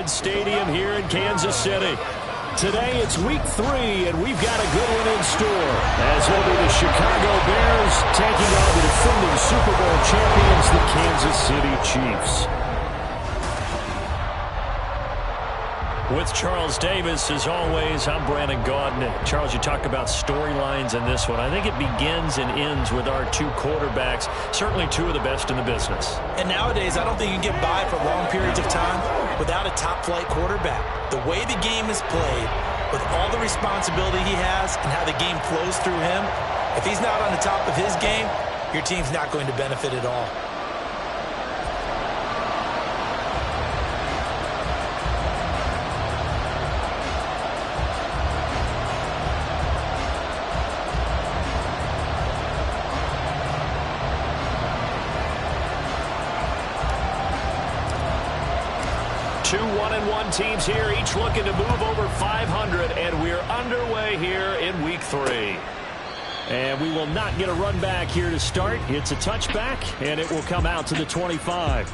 Arrowhead Stadium here in Kansas City. Today it's week 3, and we've got a good one in store. As it'll be the Chicago Bears taking on the defending Super Bowl champions, the Kansas City Chiefs. With Charles Davis, as always, I'm Brandon Gaudin. Charles, you talk about storylines in this one. I think it begins and ends with our two quarterbacks, certainly two of the best in the business. And nowadays, I don't think you can get by for long periods of time without a top-flight quarterback. The way the game is played, with all the responsibility he has and how the game flows through him, if he's not on the top of his game, your team's not going to benefit at all. Two 1-1 teams here, each looking to move over 500, and we're underway here in week 3. And we will not get a run back here to start. It's a touchback, and it will come out to the 25.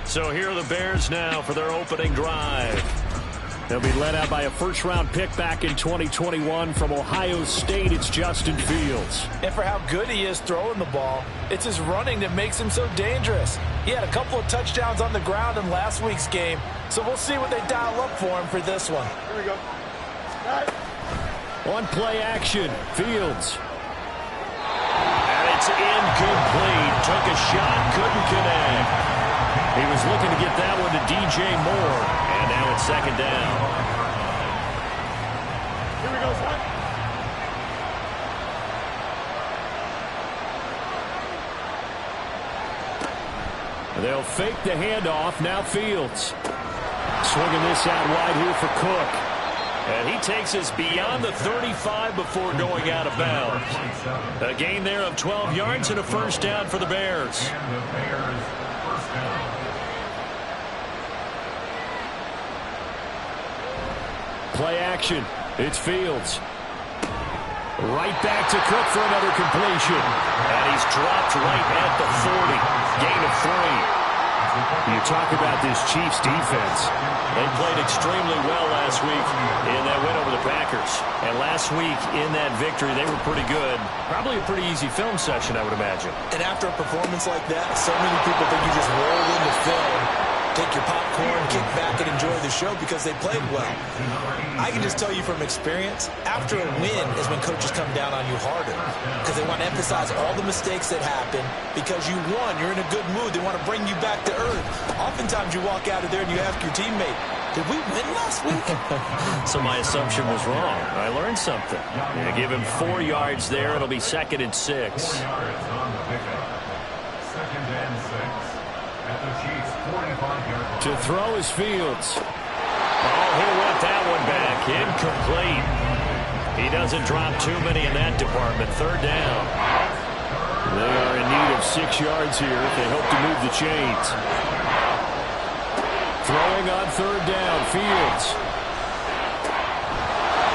So here are the Bears now for their opening drive. They'll be led out by a first-round pick back in 2021 from Ohio State. It's Justin Fields. And for how good he is throwing the ball, it's his running that makes him so dangerous. He had a couple of touchdowns on the ground in last week's game, so we'll see what they dial up for him for this one. Here we go. On play action, Fields. And it's incomplete. Took a shot, couldn't connect. He was looking to get that one to DJ Moore, and now it's second down. Here we go, son. They'll fake the handoff. Now Fields. Swinging this out wide here for Cook. And he takes us beyond the 35 before going out of bounds. A gain there of 12 yards and a first down for the Bears. Play action. It's Fields. Right back to Cook for another completion. And he's dropped right at the 40. Gain of 3. You talk about this Chiefs defense. They played extremely well last week in that win over the Packers. And last week in that victory, they were pretty good. Probably a pretty easy film session, I would imagine. And after a performance like that, so many people think you just roll into film, take your popcorn, kick back, and enjoy the show because they played well. I can just tell you from experience, after a win is when coaches come down on you harder because they want to emphasize all the mistakes that happen. Because you won, you're in a good mood. They want to bring you back to earth. Oftentimes you walk out of there and you ask your teammate, did we win last week? So my assumption was wrong. I learned something. Yeah, give him 4 yards there. It'll be 2nd and 6. 4 yards on the pickup. 2nd and 6. At the Chiefs, 45-yard line. To throw is Fields. Oh, he'll let that one back. Incomplete. He doesn't drop too many in that department. 3rd down. They are in need of 6 yards here if they hope to move the chains. Throwing on 3rd down, Fields.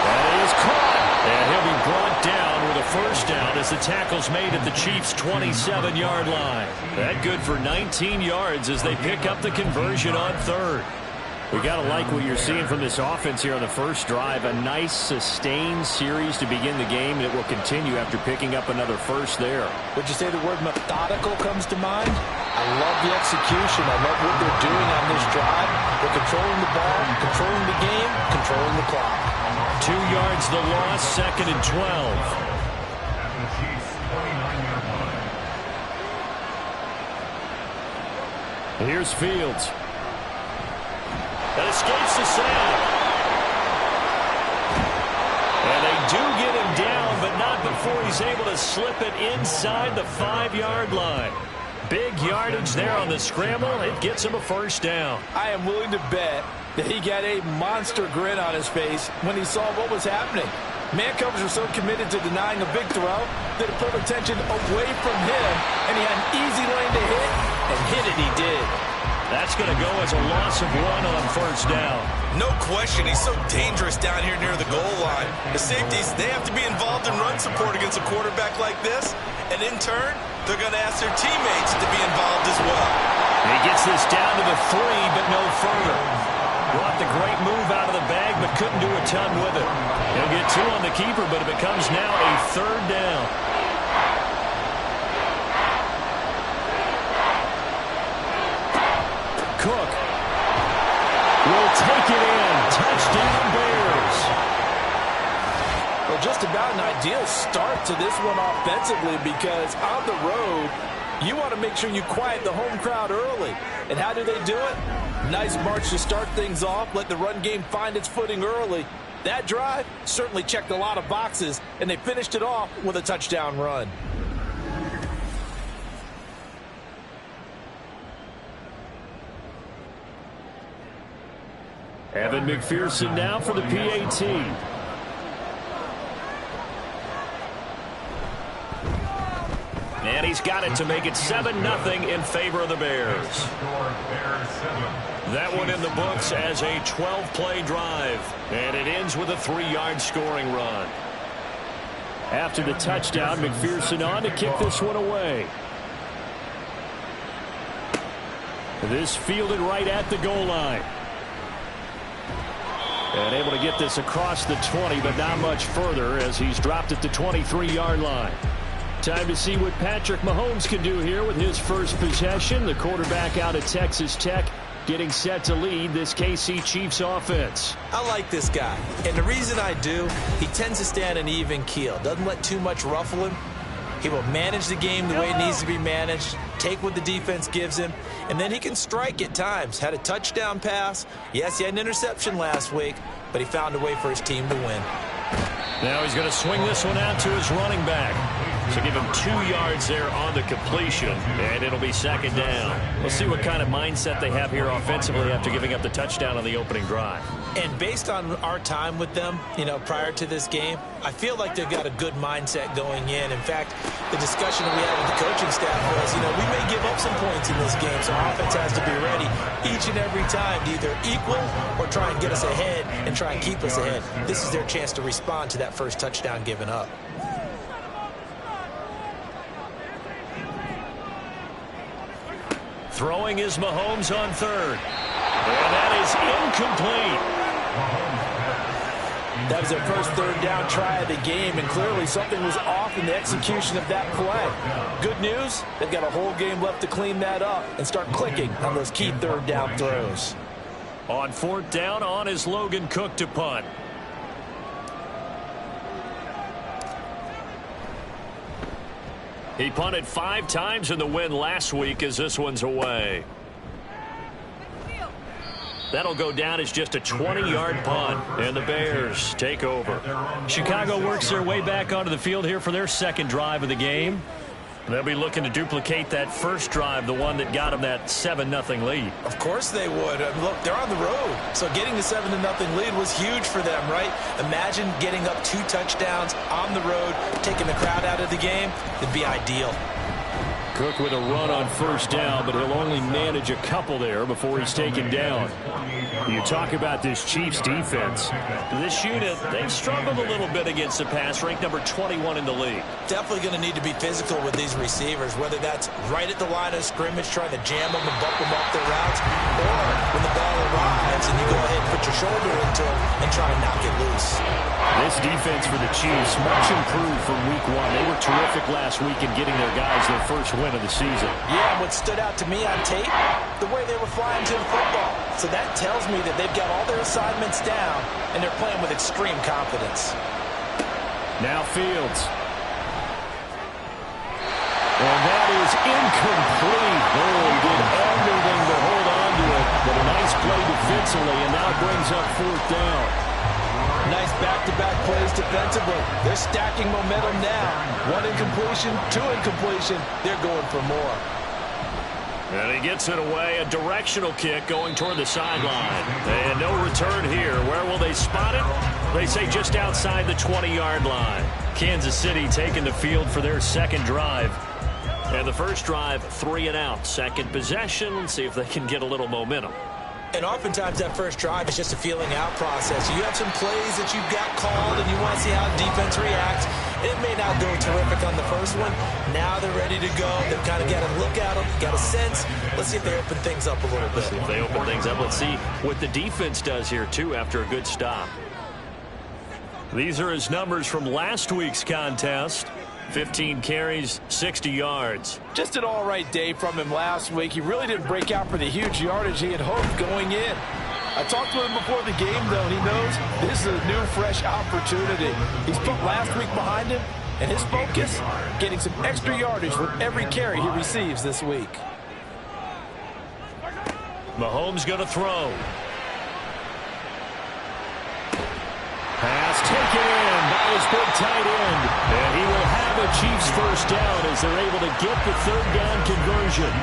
That is caught. And he'll be brought down with a first down as the tackle's made at the Chiefs' 27-yard line. That good for 19 yards as they pick up the conversion on 3rd. We got to like what you're seeing from this offense here on the first drive. A nice, sustained series to begin the game, and it will continue after picking up another first there. Would you say the word methodical comes to mind? I love the execution. I love what they're doing on this drive. They're controlling the ball, controlling the game, controlling the clock. 2 yards the loss, 2nd and 12. At the Chiefs, 29-yard line. Here's Fields. That escapes the sack. And they do get him down, but not before he's able to slip it inside the 5-yard line. Big yardage there on the scramble. It gets him a first down. I am willing to bet that he got a monster grin on his face when he saw what was happening. Man coverage was so committed to denying a big throw that it pulled attention away from him, and he had an easy lane to hit, and hit it he did. That's going to go as a loss of 1 on first down. No question, he's so dangerous down here near the goal line. The safeties, they have to be involved in run support against a quarterback like this, and in turn, they're going to ask their teammates to be involved as well. He gets this down to the 3, but no further. Brought great move out of the bag, but couldn't do a ton with it. He'll get 2 on the keeper, but it becomes now a 3rd down. Cook will take it in. Touchdown, Bears. Well, just about an ideal start to this one offensively, because on the road, you want to make sure you quiet the home crowd early. And how do they do it? Nice march to start things off. Let the run game find its footing early. That drive certainly checked a lot of boxes, and they finished it off with a touchdown run. Evan McPherson now for the PAT. And he's got it to make it 7-0 in favor of the Bears. That one in the books as a 12-play drive. And it ends with a 3-yard scoring run. After the touchdown, McPherson on to kick this one away. This fielded right at the goal line. And able to get this across the 20, but not much further as he's dropped at the 23-yard line. Time to see what Patrick Mahomes can do here with his first possession. The quarterback out of Texas Tech getting set to lead this KC Chiefs offense. I like this guy, and the reason I do, he tends to stay on an even keel. Doesn't let too much ruffle him. He will manage the game the way it needs to be managed, take what the defense gives him, and then he can strike at times. Had a touchdown pass. Yes, he had an interception last week, but he found a way for his team to win. Now he's going to swing this one out to his running back. So give him 2 yards there on the completion, and it'll be 2nd down. We'll see what kind of mindset they have here offensively after giving up the touchdown on the opening drive. And based on our time with them, prior to this game, I feel like they've got a good mindset going in. In fact, the discussion that we had with the coaching staff was, we may give up some points in this game, so our offense has to be ready each and every time to either equal or try and get us ahead and try and keep us ahead. This is their chance to respond to that first touchdown given up. Throwing is Mahomes on 3rd. And that is incomplete. That was their first 3rd down try of the game, and clearly something was off in the execution of that play. Good news, they've got a whole game left to clean that up and start clicking on those key 3rd down throws. On 4th down, on is Logan Cook to punt. He punted 5 times in the win last week as this one's away. That'll go down as just a 20-yard punt, and the Bears take over. Chicago works their way back onto the field here for their 2nd drive of the game. They'll be looking to duplicate that first drive, the one that got them that 7-0 lead. Of course they would. Look, they're on the road, so getting the 7-0 lead was huge for them, right? Imagine getting up 2 touchdowns on the road, taking the crowd out of the game. It'd be ideal. Cook with a run on 1st down, but he'll only manage a couple there before he's taken down. You talk about this Chiefs defense. This unit, they've struggled a little bit against the pass, ranked number 21 in the league. Definitely going to need to be physical with these receivers, whether that's right at the line of scrimmage, trying to jam them and bump them off their routes, or when the ball arrives and you go ahead and put your shoulder into them and try and knock it loose. This defense for the Chiefs, much improved from week 1. They were terrific last week in getting their guys their first win of the season. Yeah, what stood out to me on tape, the way they were flying to the football. So that tells me that they've got all their assignments down, and they're playing with extreme confidence. Now Fields. And that is incomplete. Oh, he did everything to hold on to it, but a nice play defensively, and now brings up 4th down. Nice back-to-back plays defensively. They're stacking momentum now. 1 incompletion, 2 incompletion. They're going for more. And he gets it away, a directional kick going toward the sideline. And no return here. Where will they spot it? They say just outside the 20-yard line. Kansas City taking the field for their 2nd drive. And the first drive, 3 and out. 2nd possession. Let's see if they can get a little momentum. And oftentimes that first drive is just a feeling out process. You have some plays that you've got called and you want to see how defense reacts. It may not go terrific on the first one. Now they're ready to go. They've kind of got a look at them, got a sense. Let's see if they open things up a little bit. If they open things up, let's see what the defense does here, too, after a good stop. These are his numbers from last week's contest. 15 carries, 60 yards. Just an all-right day from him last week. He really didn't break out for the huge yardage he had hoped going in. I talked to him before the game, though, and he knows this is a new, fresh opportunity. He's put last week behind him, and his focus, getting some extra yardage with every carry he receives this week. Mahomes going to throw. Pass taken in by his big tight end. And he will have a Chiefs first down as they're able to get the third down conversion.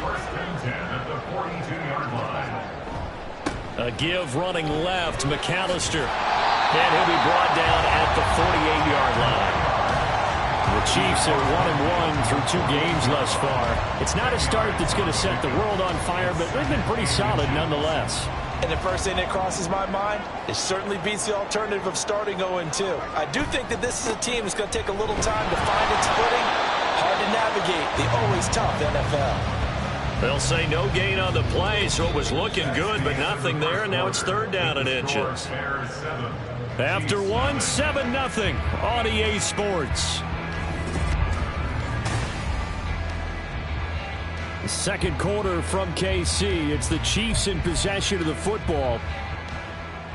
First and 10 at the 42-yard line. A give running left, McAllister. And he'll be brought down at the 48-yard line. The Chiefs are 1-1 through 2 games thus far. It's not a start that's going to set the world on fire, but they've been pretty solid nonetheless. And the first thing that crosses my mind, it certainly beats the alternative of starting 0-2. I do think that this is a team that's going to take a little time to find its footing. Hard to navigate the always tough NFL. They'll say no gain on the play, so it was looking good, but nothing there. Now it's third down and inches. After 1, 7-0 on EA Sports. The second quarter from KC. It's the Chiefs in possession of the football.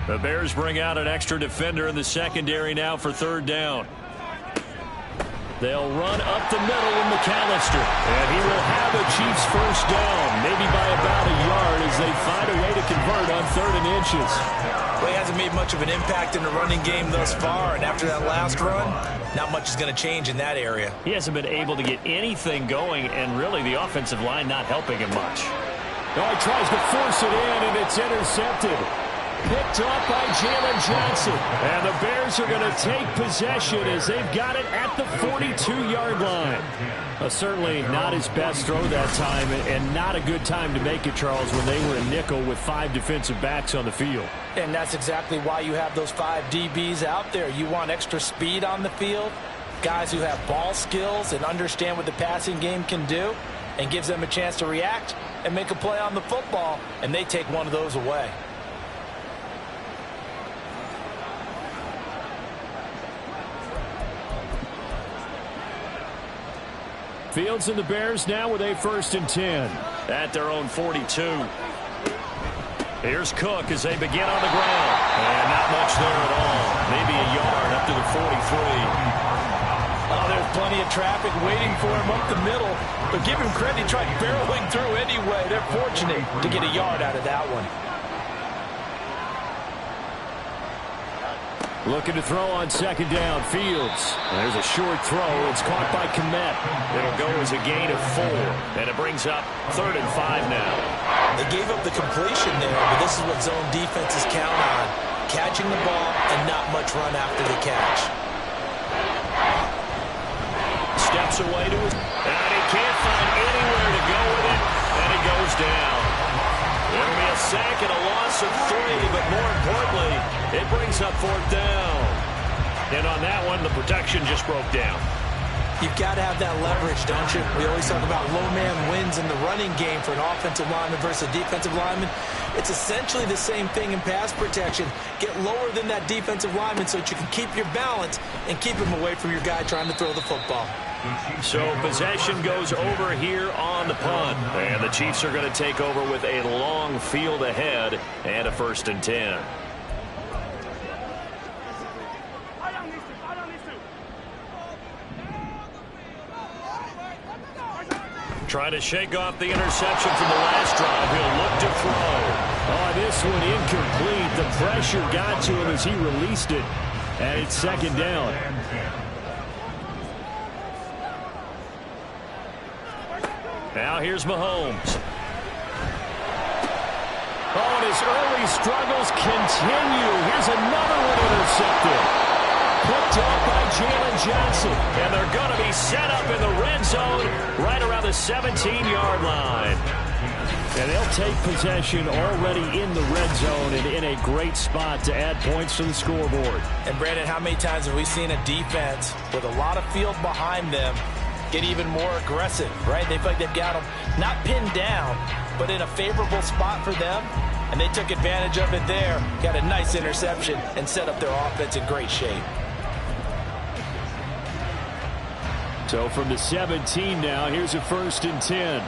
The Bears bring out an extra defender in the secondary now for third down. They'll run up the middle with McAllister. And he will have a Chiefs first down, maybe by about a yard as they find a way to convert on 3rd and inches. Well, he hasn't made much of an impact in the running game thus far, and after that last run, not much is going to change in that area. He hasn't been able to get anything going, and really the offensive line not helping him much. Oh, he tries to force it in, and it's intercepted. Picked up by Jalen Johnson. And the Bears are going to take possession as they've got it at the 42-yard line. Certainly not his best throw that time, and not a good time to make it, Charles, when they were in nickel with 5 defensive backs on the field. And that's exactly why you have those 5 DBs out there. You want extra speed on the field, guys who have ball skills and understand what the passing game can do, and gives them a chance to react and make a play on the football, and they take one of those away. Fields and the Bears now with a 1st and 10 at their own 42. Here's Cook as they begin on the ground. And not much there at all. Maybe a yard up to the 43. Oh, there's plenty of traffic waiting for him up the middle. But give him credit, he tried barreling through anyway. They're fortunate to get a yard out of that one. Looking to throw on 2nd down. Fields. There's a short throw. It's caught by Kmet. It'll go as a gain of 4. And it brings up 3rd and 5 now. They gave up the completion there, but this is what zone defenses count on. Catching the ball and not much run after the catch. Steps away to his... And he can't find anywhere to go with it. And he goes down. It'll be a sack and a loss of 3, but more importantly, it brings up 4th down. And on that one, the protection just broke down. You've got to have that leverage, don't you? We always talk about low man wins in the running game for an offensive lineman versus a defensive lineman. It's essentially the same thing in pass protection. Get lower than that defensive lineman so that you can keep your balance and keep him away from your guy trying to throw the football. So possession goes over here on the punt. And the Chiefs are going to take over with a long field ahead and a 1st and 10. Trying to shake off the interception from the last drive. He'll look to throw. Oh, this one incomplete. The pressure got to him as he released it. And it's 2nd down. Now here's Mahomes. Oh, and his early struggles continue. Here's another one intercepted. Picked up by Jalen Johnson. And they're going to be set up in the red zone right around the 17-yard line. And they'll take possession already in the red zone and in a great spot to add points to the scoreboard. And, Brandon, how many times have we seen a defense with a lot of field behind them get even more aggressive, right? They feel like they've got them not pinned down, but in a favorable spot for them, and they took advantage of it there, got a nice interception, and set up their offense in great shape. So from the 17 now, here's a 1st and 10.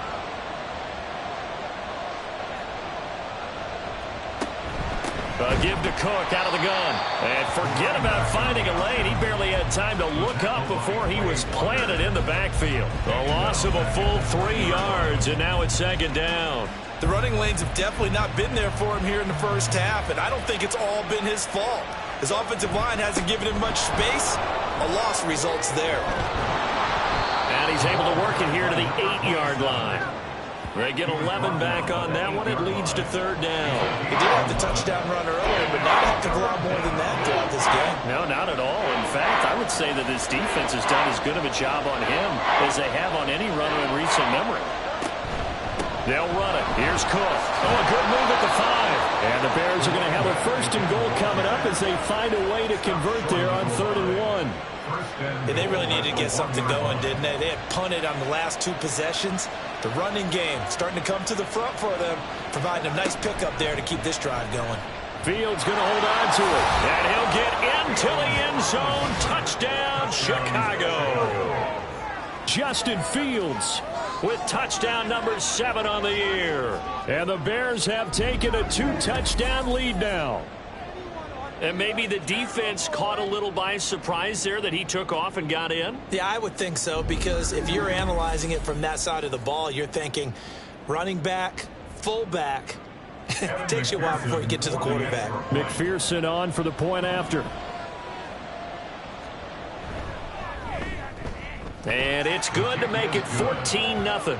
Give to Cook out of the gun. And forget about finding a lane. He barely had time to look up before he was planted in the backfield. A loss of a full 3 yards, and now it's 2nd down. The running lanes have definitely not been there for him here in the first half, and I don't think it's all been his fault. His offensive line hasn't given him much space. A loss results there. And he's able to work it here to the 8-yard line. They get 11 back on that one. It leads to 3rd down. He did have the touchdown run earlier, but not have to go out more than that throughout this game. No, not at all. In fact, I would say that this defense has done as good of a job on him as they have on any runner in recent memory. They'll run it. Here's Cook. Oh, a good move at the 5. And the Bears are going to have a 1st and goal coming up as they find a way to convert there on 3rd and 1. Yeah, they really needed to get something going, didn't they? They had punted on the last 2 possessions. The running game starting to come to the front for them, providing a nice pickup there to keep this drive going. Fields going to hold on to it, and he'll get into the end zone. Touchdown, Chicago. Justin Fields with touchdown number 7 on the year. And the Bears have taken a 2-touchdown lead now. And maybe the defense caught a little by surprise there that he took off and got in? Yeah, I would think so, because if you're analyzing it from that side of the ball, you're thinking running back, fullback. It takes you a while before you get to the quarterback. McPherson on for the point after. And it's good to make it 14-0.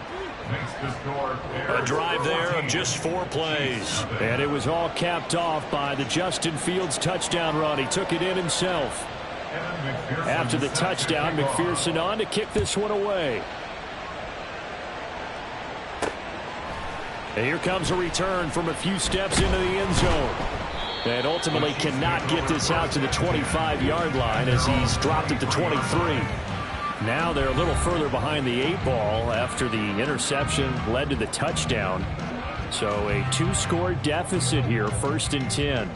A drive there of just 4 plays. And it was all capped off by the Justin Fields touchdown run. He took it in himself. After the touchdown, McPherson on to kick this one away. And here comes a return from a few steps into the end zone. And ultimately cannot get this out to the 25-yard line as he's dropped it to 23. Now they're a little further behind the 8 ball after the interception led to the touchdown. So a 2-score deficit here, 1st and 10.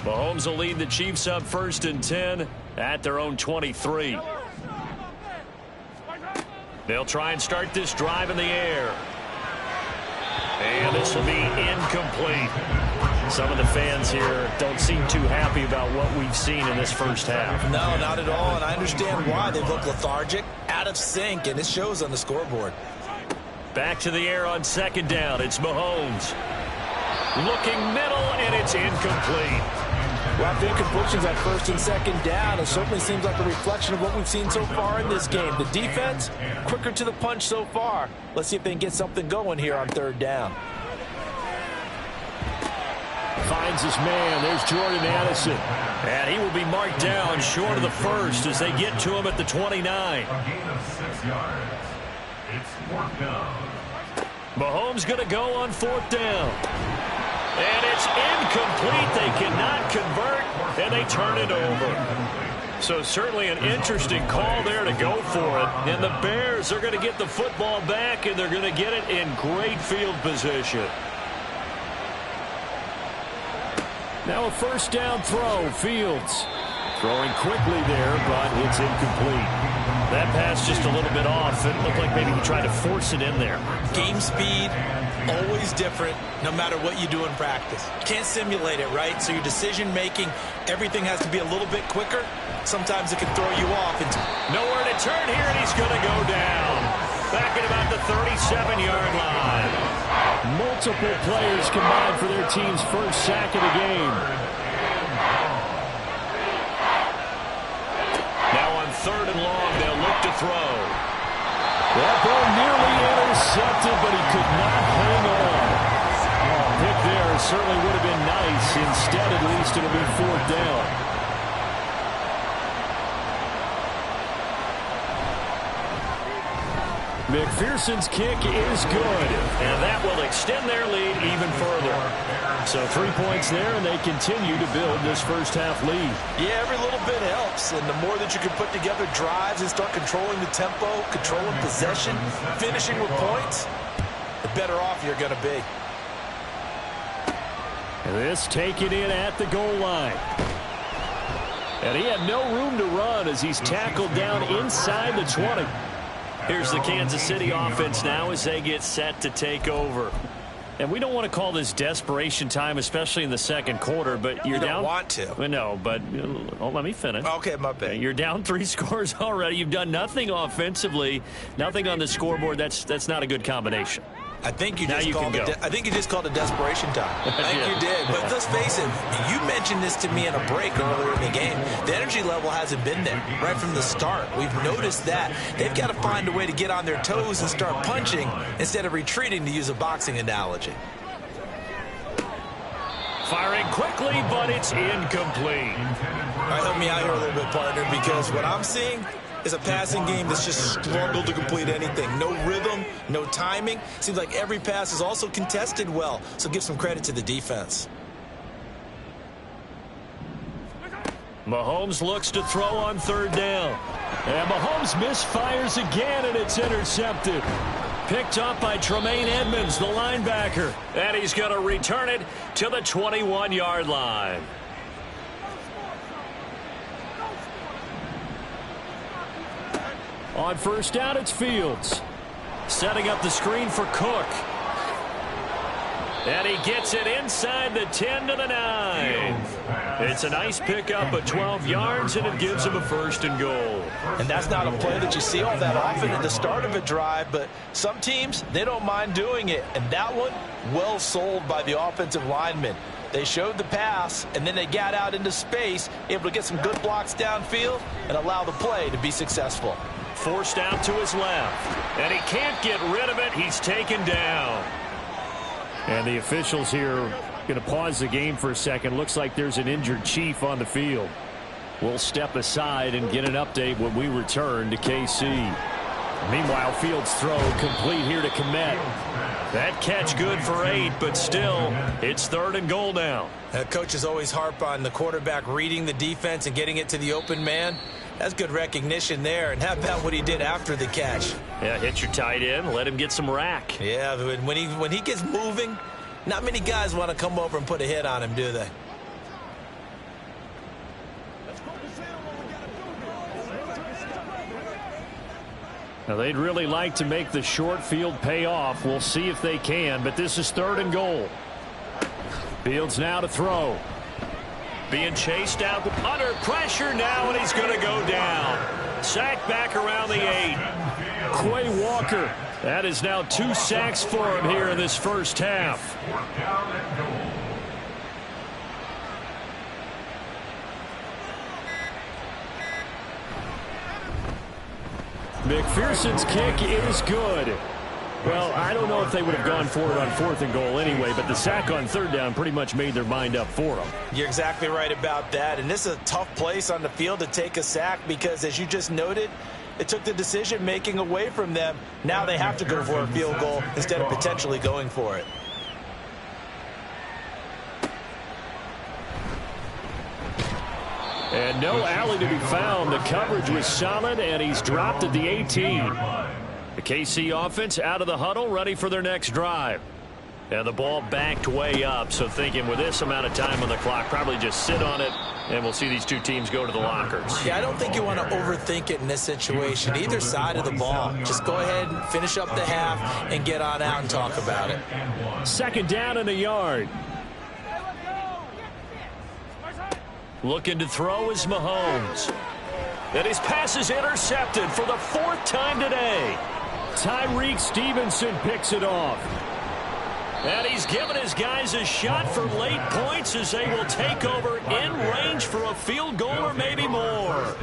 Mahomes will lead the Chiefs up 1st and 10 at their own 23. They'll try and start this drive in the air. And this will be incomplete. Some of the fans here don't seem too happy about what we've seen in this first half. No, not at all, and I understand why. They look lethargic, out of sync, and it shows on the scoreboard. Back to the air on 2nd down. It's Mahomes. Looking middle, and it's incomplete. Well, after incompletions at 1st and 2nd down, it certainly seems like a reflection of what we've seen so far in this game. The defense, quicker to the punch so far. Let's see if they can get something going here on 3rd down. Finds his man. There's Jordan Addison. And he will be marked down short of the 1st as they get to him at the 29. A gain of 6 yards. It's 4th down. Mahomes going to go on 4th down. And it's incomplete. They cannot convert, and they turn it over. So certainly an interesting call there to go for it. And the Bears are going to get the football back, and they're going to get it in great field position. Now a 1st down throw. Fields throwing quickly there, but it's incomplete. That pass just a little bit off. It looked like maybe he tried to force it in there. Game speed, always different, no matter what you do in practice. You can't simulate it, right? So your decision-making, everything has to be a little bit quicker. Sometimes it can throw you off. Nowhere to turn here, and he's going to go down. Back at about the 37-yard line. Multiple players combined for their team's 1st sack of the game. Now on 3rd and long, they'll look to throw. That ball nearly intercepted, but he could not hang on. Pick there certainly would have been nice. Instead, at least, it'll be 4th down. McPherson's kick is good, and that will extend their lead even further. So 3 points there, and they continue to build this first-half lead. Yeah, every little bit helps, and the more that you can put together drives and start controlling the tempo, controlling possession, finishing with points, the better off you're going to be. This taken in at the goal line. And he had no room to run as he's tackled down inside the 20. Here's the Kansas City offense now as they get set to take over. And we don't want to call this desperation time, especially in the second quarter, but you're down. You don't want to. No, but let me finish. Okay, my bad. You're down 3 scores already. You've done nothing offensively, nothing on the scoreboard. That's not a good combination. I think you just called it desperation time. I think you did. But let's face it, you mentioned this to me in a break earlier in the game. The energy level hasn't been there right from the start. We've noticed that. They've got to find a way to get on their toes and start punching instead of retreating, to use a boxing analogy. Firing quickly, but it's incomplete. All right, help me out here a little bit, partner, because what I'm seeing is a passing game that's just struggled to complete anything. No rhythm, no timing. Seems like every pass is also contested well, so give some credit to the defense. Mahomes looks to throw on 3rd down. And Mahomes misfires again, and it's intercepted. Picked up by Tremaine Edmonds, the linebacker. And he's going to return it to the 21-yard line. On 1st down, it's Fields. Setting up the screen for Cook. And he gets it inside the 10 to the 9. It's a nice pickup of 12 yards, and it gives him a 1st and goal. And that's not a play that you see all that often at the start of a drive, but some teams, they don't mind doing it. And that one, well sold by the offensive lineman. They showed the pass, and then they got out into space, able to get some good blocks downfield and allow the play to be successful. Forced out to his left, and he can't get rid of it. He's taken down. And the officials here going to pause the game for a second. Looks like there's an injured Chief on the field. We'll step aside and get an update when we return to KC. Meanwhile, Fields' throw complete here to Kmet. That catch good for 8, but still, it's 3rd and goal now. Coaches always harp on the quarterback reading the defense and getting it to the open man. That's good recognition there. And how about what he did after the catch? Yeah, hit your tight end, let him get some rack. Yeah, but when he gets moving, not many guys want to come over and put a hit on him, do they? Now, they'd really like to make the short field pay off. We'll see if they can, but this is 3rd and goal. Fields now to throw. Being chased out under pressure now, and he's going to go down. Sacked back around the 8. Quay Walker. That is now 2 sacks for him here in this first half. McPherson's kick is good. Well, I don't know if they would have gone for it on 4th and goal anyway, but the sack on 3rd down pretty much made their mind up for them. You're exactly right about that, and this is a tough place on the field to take a sack because, as you just noted, it took the decision-making away from them. Now they have to go for a field goal instead of potentially going for it. And no alley to be found. The coverage was solid, and he's dropped at the 18. The KC offense out of the huddle, ready for their next drive. And the ball backed way up, so thinking with this amount of time on the clock, probably just sit on it, and we'll see these two teams go to the lockers. Yeah, I don't think you want to overthink it in this situation. Either side of the ball. Just go ahead and finish up the half and get on out and talk about it. 2nd down and a yard. Looking to throw is Mahomes. And his pass is intercepted for the 4th time today. Tyreek Stevenson picks it off. And he's given his guys a shot for late points as they will take over in range for a field goal or maybe more.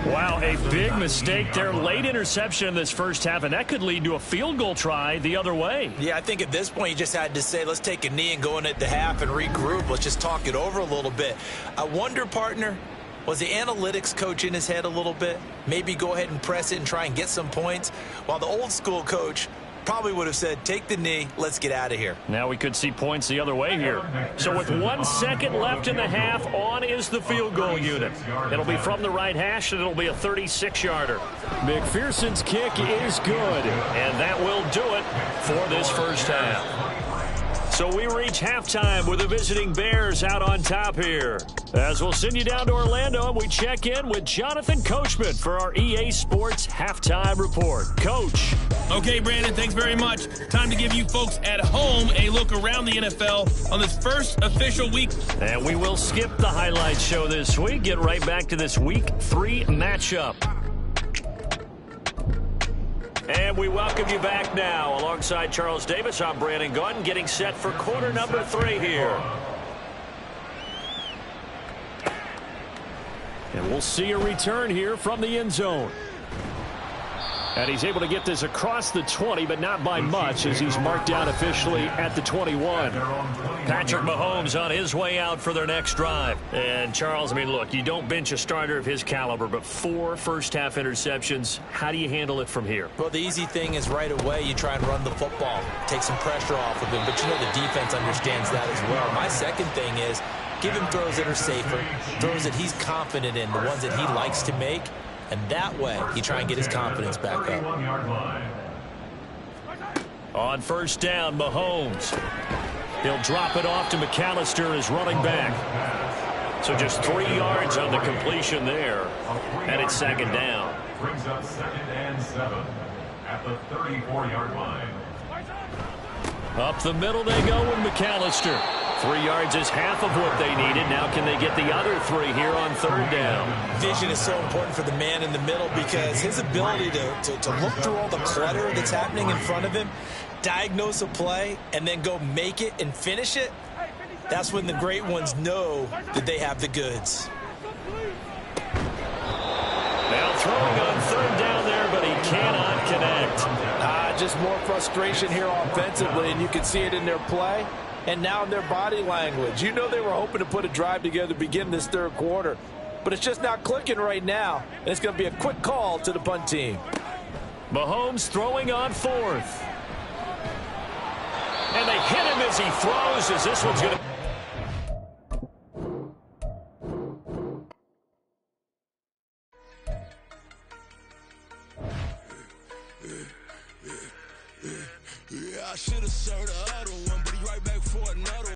Wow, a big mistake there. Late interception in this first half, and that could lead to a field goal try the other way. Yeah, I think at this point you just had to say, let's take a knee and go in at the half and regroup. Let's just talk it over a little bit. I wonder, partner, Was the analytics coach in his head a little bit? Maybe go ahead and press it and try and get some points? While the old school coach probably would have said, take the knee, let's get out of here. Now we could see points the other way here. So with 1 second left in the half, on is the field goal unit. It'll be from the right hash, and it'll be a 36-yarder. McPherson's kick is good, and that will do it for this first half. So we reach halftime with the visiting Bears out on top here. As we'll send you down to Orlando, and we check in with Jonathan Coachman for our EA Sports Halftime Report. Coach. Okay, Brandon, thanks very much. Time to give you folks at home a look around the NFL on this first official week. And we will skip the highlight show this week. Get right back to this Week 3 matchup. And we welcome you back now. Alongside Charles Davis, I'm Brandon Gunn, getting set for quarter number 3 here. And we'll see a return here from the end zone. And he's able to get this across the 20, but not by much, as he's marked down officially at the 21. Patrick Mahomes on his way out for their next drive. And, Charles, I mean, look, you don't bench a starter of his caliber, but 4 first-half interceptions. How do you handle it from here? Well, the easy thing is right away you try and run the football, take some pressure off of him, but you know the defense understands that as well. My second thing is give him throws that are safer, throws that he's confident in, the ones that he likes to make. And that way, he try and get his confidence back up. On first down, Mahomes. He'll drop it off to McAllister as running back. So just 3 yards on the completion there. And it's second down. Brings up 2nd and 7 at the 34-yard line. Up the middle they go with McAllister. 3 yards is half of what they needed. Now can they get the other 3 here on third down? Vision is so important for the man in the middle because his ability to look through all the clutter that's happening in front of him, diagnose a play, and then go make it and finish it, that's when the great ones know that they have the goods. Now throwing on third down there, but he cannot connect. Just more frustration here offensively, and you can see it in their play and now in their body language. You know they were hoping to put a drive together to begin this third quarter, but it's just not clicking right now, and it's going to be a quick call to the punt team. Mahomes throwing on fourth. And they hit him as he throws, as this one's going to... I should have served her